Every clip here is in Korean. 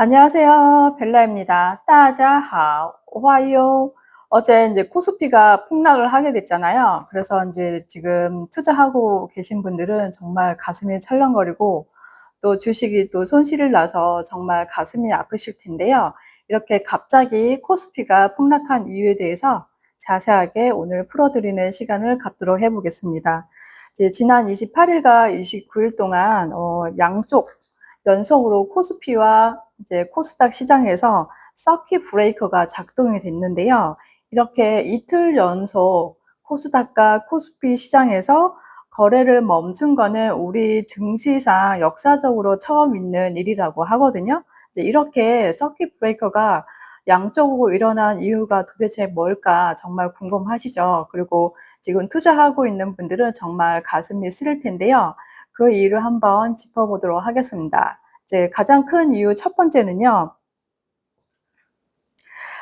안녕하세요. 벨라입니다. 大家好,오하이요. 어제 이제 코스피가 폭락을 하게 됐잖아요. 그래서 이제 지금 투자하고 계신 분들은 정말 가슴이 철렁거리고 또 주식이 또 손실을 나서 정말 가슴이 아프실 텐데요. 이렇게 갑자기 코스피가 폭락한 이유에 대해서 자세하게 오늘 풀어드리는 시간을 갖도록 해보겠습니다. 이제 지난 28일과 29일 동안 양쪽 연속으로 코스피와 이제 코스닥 시장에서 서킷 브레이커가 작동이 됐는데요. 이렇게 이틀 연속 코스닥과 코스피 시장에서 거래를 멈춘 거는 우리 증시상 역사적으로 처음 있는 일이라고 하거든요. 이제 이렇게 서킷 브레이커가 양쪽으로 일어난 이유가 도대체 뭘까 정말 궁금하시죠? 그리고 지금 투자하고 있는 분들은 정말 가슴이 쓰릴 텐데요. 그 이유를 한번 짚어보도록 하겠습니다. 이제 가장 큰 이유 첫 번째는요.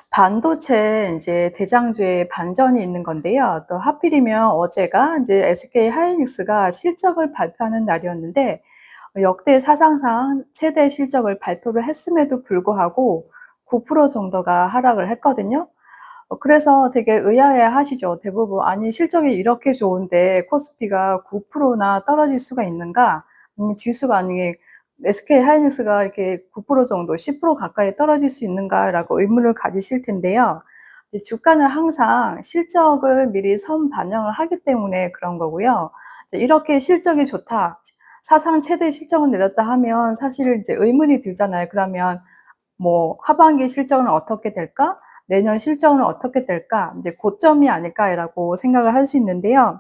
반도체 이제 대장주의 반전이 있는 건데요. 또 하필이면 어제가 이제 SK 하이닉스가 실적을 발표하는 날이었는데 역대 사상상 최대 실적을 발표를 했음에도 불구하고 9% 정도가 하락을 했거든요. 그래서 되게 의아해 하시죠. 대부분 아니 실적이 이렇게 좋은데 코스피가 9%나 떨어질 수가 있는가? 지수가 아니 SK 하이닉스가 이렇게 9% 정도 10% 가까이 떨어질 수 있는가라고 의문을 가지실 텐데요. 이제 주가는 항상 실적을 미리 선반영을 하기 때문에 그런 거고요. 이렇게 실적이 좋다. 사상 최대 실적을 내렸다 하면 사실 이제 의문이 들잖아요. 그러면 뭐 하반기 실적은 어떻게 될까? 내년 실적은 어떻게 될까? 이제 고점이 아닐까라고 생각을 할 수 있는데요.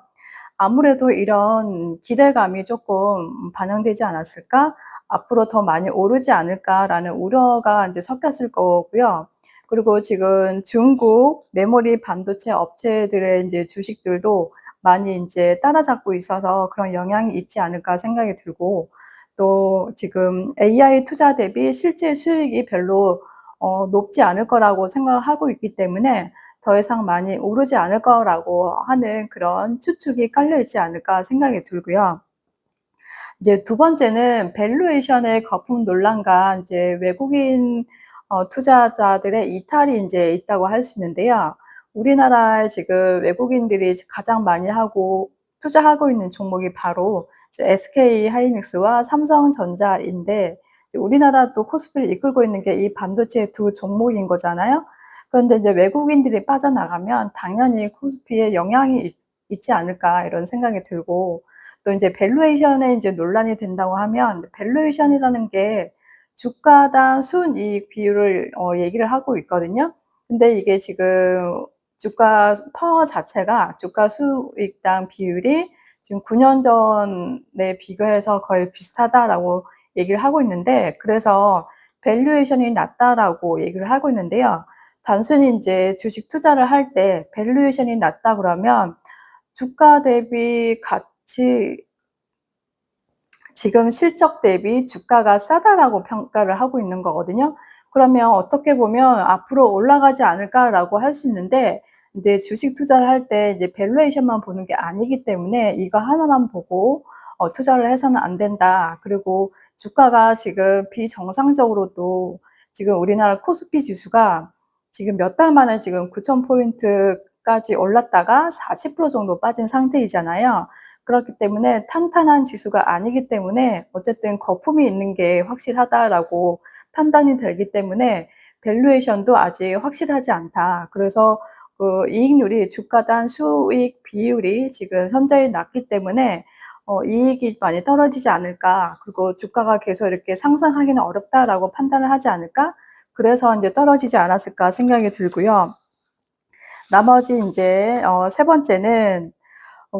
아무래도 이런 기대감이 조금 반영되지 않았을까? 앞으로 더 많이 오르지 않을까라는 우려가 이제 섞였을 거고요. 그리고 지금 중국 메모리 반도체 업체들의 이제 주식들도 많이 이제 따라잡고 있어서 그런 영향이 있지 않을까 생각이 들고, 또 지금 AI 투자 대비 실제 수익이 별로 높지 않을 거라고 생각을 하고 있기 때문에 더 이상 많이 오르지 않을 거라고 하는 그런 추측이 깔려 있지 않을까 생각이 들고요. 이제 두 번째는 밸류에이션의 거품 논란과 이제 외국인 투자자들의 이탈이 이제 있다고 할 수 있는데요. 우리나라에 지금 외국인들이 가장 많이 하고 투자하고 있는 종목이 바로 SK 하이닉스와 삼성전자인데, 우리나라 또 코스피를 이끌고 있는 게 이 반도체 두 종목인 거잖아요. 그런데 이제 외국인들이 빠져나가면 당연히 코스피에 영향이 있지 않을까 이런 생각이 들고, 또 이제 밸류에이션에 이제 논란이 된다고 하면, 밸류에이션이라는 게 주가당 순이익 비율을 얘기를 하고 있거든요. 근데 이게 지금 주가 파워 자체가 주가 수익당 비율이 지금 9년 전에 비교해서 거의 비슷하다라고 얘기를 하고 있는데, 그래서 밸류에이션이 낮다라고 얘기를 하고 있는데요. 단순히 이제 주식 투자를 할 때 밸류에이션이 낮다 그러면 주가 대비 가치, 지금 실적 대비 주가가 싸다라고 평가를 하고 있는 거거든요. 그러면 어떻게 보면 앞으로 올라가지 않을까라고 할 수 있는데, 이제 주식 투자를 할 때 이제 밸류에이션만 보는 게 아니기 때문에 이거 하나만 보고 투자를 해서는 안 된다. 그리고 주가가 지금 비정상적으로도 지금 우리나라 코스피 지수가 지금 몇 달 만에 지금 9,000포인트까지 올랐다가 40% 정도 빠진 상태이잖아요. 그렇기 때문에 탄탄한 지수가 아니기 때문에 어쨌든 거품이 있는 게 확실하다라고 판단이 되기 때문에 밸류에이션도 아직 확실하지 않다. 그래서 그 이익률이 주가당 수익 비율이 지금 현저히 낮기 때문에 이익이 많이 떨어지지 않을까. 그리고 주가가 계속 이렇게 상승하기는 어렵다라고 판단을 하지 않을까. 그래서 이제 떨어지지 않았을까 생각이 들고요. 나머지 이제 세 번째는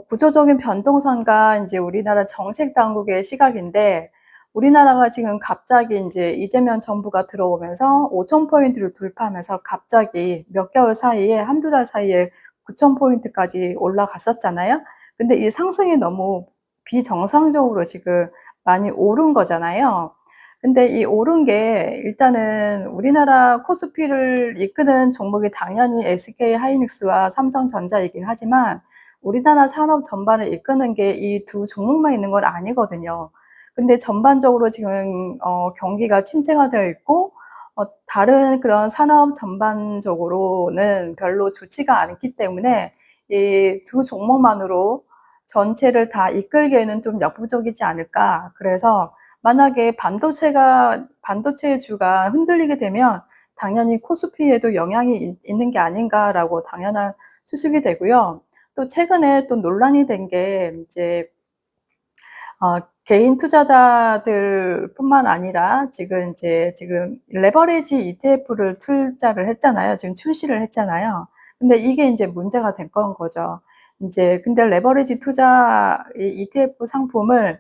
구조적인 변동성과 이제 우리나라 정책 당국의 시각인데, 우리나라가 지금 갑자기 이제 이재명 정부가 들어오면서 5,000포인트를 돌파하면서 갑자기 몇 개월 사이에, 한두 달 사이에 9,000포인트까지 올라갔었잖아요. 근데 이 상승이 너무 비정상적으로 지금 많이 오른 거잖아요. 근데 이 오른 게 일단은 우리나라 코스피를 이끄는 종목이 당연히 SK 하이닉스와 삼성전자이긴 하지만 우리나라 산업 전반을 이끄는 게 이 두 종목만 있는 건 아니거든요. 근데 전반적으로 지금 경기가 침체가 되어 있고 다른 그런 산업 전반적으로는 별로 좋지가 않기 때문에 이 두 종목만으로 전체를 다 이끌기에는 좀 역부족이지 않을까. 그래서 만약에 반도체의 주가 흔들리게 되면 당연히 코스피에도 영향이 있는 게 아닌가라고 당연한 추측이 되고요. 또 최근에 또 논란이 된 게 이제 개인 투자자들뿐만 아니라 지금 레버리지 ETF를 투자를 했잖아요. 지금 출시를 했잖아요. 근데 이게 이제 문제가 된 건 거죠. 근데 레버리지 투자 ETF 상품을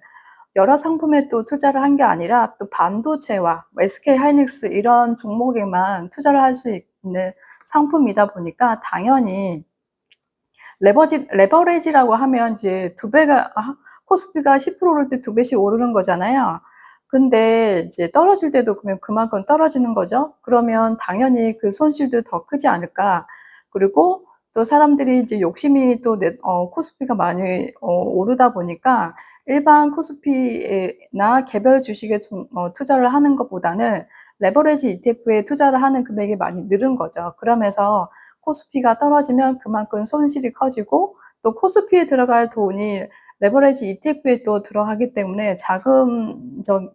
여러 상품에 또 투자를 한 게 아니라 또 반도체와 SK 하이닉스 이런 종목에만 투자를 할 수 있는 상품이다 보니까 당연히 레버리지라고 하면 이제 코스피가 10% 오를 때 2배씩 오르는 거잖아요. 근데 이제 떨어질 때도 그러면 그만큼 떨어지는 거죠. 그러면 당연히 그 손실도 더 크지 않을까. 그리고 또 사람들이 이제 욕심이 또 코스피가 많이 오르다 보니까 일반 코스피나 개별 주식에 투자를 하는 것보다는 레버리지 ETF에 투자를 하는 금액이 많이 늘은 거죠. 그러면서 코스피가 떨어지면 그만큼 손실이 커지고 또 코스피에 들어갈 돈이 레버리지 ETF에 또 들어가기 때문에 자금적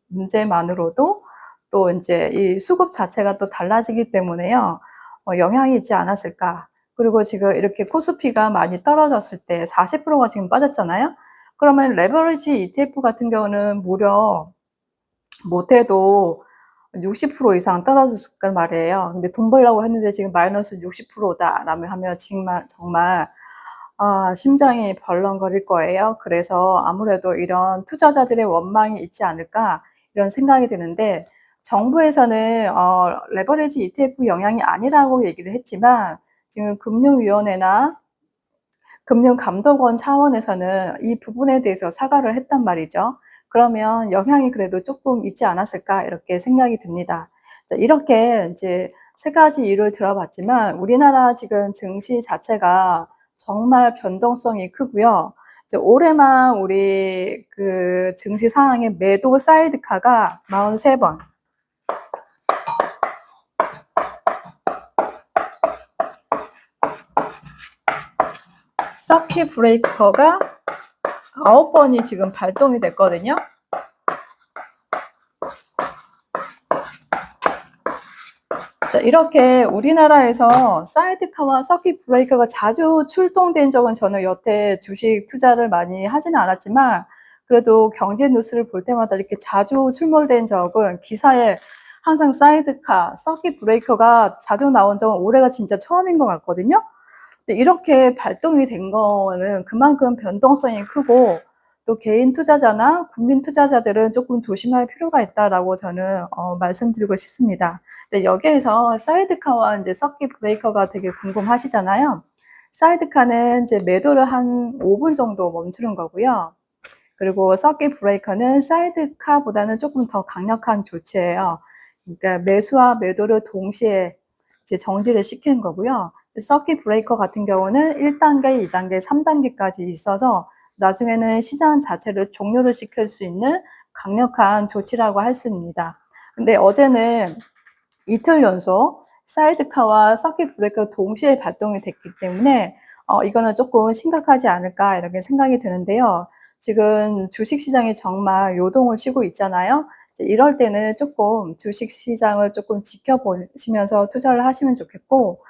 문제만으로도 또 이제 이 수급 자체가 또 달라지기 때문에요. 영향이 있지 않았을까. 그리고 지금 이렇게 코스피가 많이 떨어졌을 때 40%가 지금 빠졌잖아요. 그러면 레버리지 ETF 같은 경우는 무려 못해도 60% 이상 떨어졌을 걸 말이에요. 근데 돈 벌려고 했는데 지금 마이너스 60%다라고 하면 정말 심장이 벌렁거릴 거예요. 그래서 아무래도 이런 투자자들의 원망이 있지 않을까 이런 생각이 드는데 정부에서는 레버리지 ETF 영향이 아니라고 얘기를 했지만 지금 금융위원회나 금융감독원 차원에서는 이 부분에 대해서 사과를 했단 말이죠. 그러면 영향이 그래도 조금 있지 않았을까 이렇게 생각이 듭니다. 이렇게 이제 세 가지 이유를 들어봤지만 우리나라 지금 증시 자체가 정말 변동성이 크고요. 올해만 우리 그 증시 상황의 매도 사이드카가 43번. 서킷 브레이커가 9번이 지금 발동이 됐거든요. 자, 이렇게 우리나라에서 사이드카와 서킷 브레이커가 자주 출동된 적은 저는 여태 주식 투자를 많이 하지는 않았지만 그래도 경제 뉴스를 볼 때마다 이렇게 자주 출몰된 적은 기사에 항상 사이드카, 서킷 브레이커가 자주 나온 적은 올해가 진짜 처음인 것 같거든요. 근데 이렇게 발동이 된 거는 그만큼 변동성이 크고 또 개인 투자자나 국민 투자자들은 조금 조심할 필요가 있다라고 저는 말씀드리고 싶습니다. 근데 여기에서 사이드카와 이제 서킷 브레이커가 되게 궁금하시잖아요. 사이드카는 이제 매도를 한 5분 정도 멈추는 거고요. 그리고 서킷 브레이커는 사이드카보다는 조금 더 강력한 조치예요. 그러니까 매수와 매도를 동시에 이제 정지를 시키는 거고요. 서킷 브레이커 같은 경우는 1단계, 2단계, 3단계까지 있어서 나중에는 시장 자체를 종료를 시킬 수 있는 강력한 조치라고 할 수 있습니다. 근데 어제는 이틀 연속 사이드카와 서킷 브레이커 동시에 발동이 됐기 때문에 이거는 조금 심각하지 않을까 이렇게 생각이 드는데요. 지금 주식시장이 정말 요동을 치고 있잖아요. 이럴 때는 조금 주식시장을 조금 지켜보시면서 투자를 하시면 좋겠고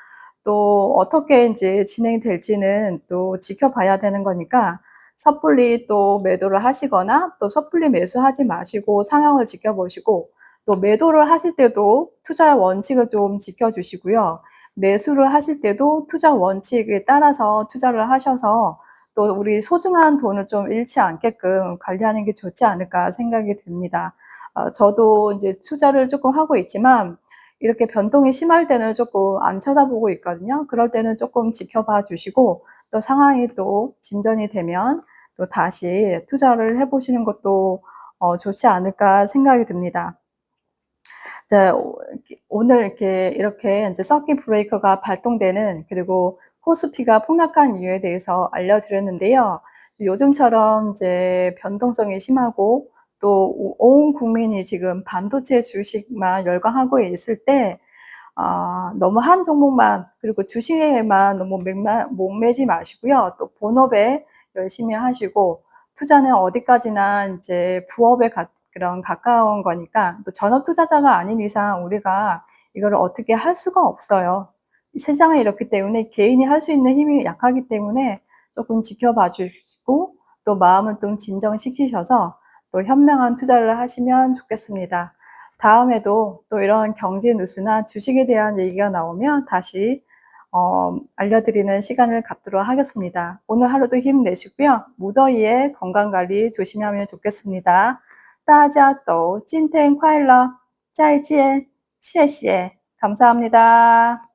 또 어떻게 이제 진행이 될지는 또 지켜봐야 되는 거니까 섣불리 또 매도를 하시거나 또 섣불리 매수하지 마시고 상황을 지켜보시고 또 매도를 하실 때도 투자 원칙을 좀 지켜주시고요. 매수를 하실 때도 투자 원칙에 따라서 투자를 하셔서 또 우리 소중한 돈을 좀 잃지 않게끔 관리하는 게 좋지 않을까 생각이 듭니다. 저도 이제 투자를 조금 하고 있지만 이렇게 변동이 심할 때는 조금 안 쳐다보고 있거든요. 그럴 때는 조금 지켜봐 주시고 또 상황이 또 진전이 되면 또 다시 투자를 해보시는 것도 좋지 않을까 생각이 듭니다. 자, 오늘 이렇게 이제 서킷 브레이커가 발동되는 그리고 코스피가 폭락한 이유에 대해서 알려드렸는데요. 요즘처럼 이제 변동성이 심하고 또 온 국민이 지금 반도체 주식만 열광하고 있을 때 너무 한 종목만 그리고 주식에만 너무 목매지 마시고요. 또 본업에 열심히 하시고 투자는 어디까지나 이제 부업에 그런 가까운 거니까 또 전업 투자자가 아닌 이상 우리가 이거를 어떻게 할 수가 없어요. 세상에 이렇기 때문에 개인이 할 수 있는 힘이 약하기 때문에 조금 지켜봐 주시고 또 마음을 좀 진정시키셔서 또 현명한 투자를 하시면 좋겠습니다. 다음에도 또 이런 경제 뉴스나 주식에 대한 얘기가 나오면 다시 알려드리는 시간을 갖도록 하겠습니다. 오늘 하루도 힘내시고요. 무더위에 건강관리 조심하면 좋겠습니다. 大家都今天快乐，再见，谢谢，감사합니다.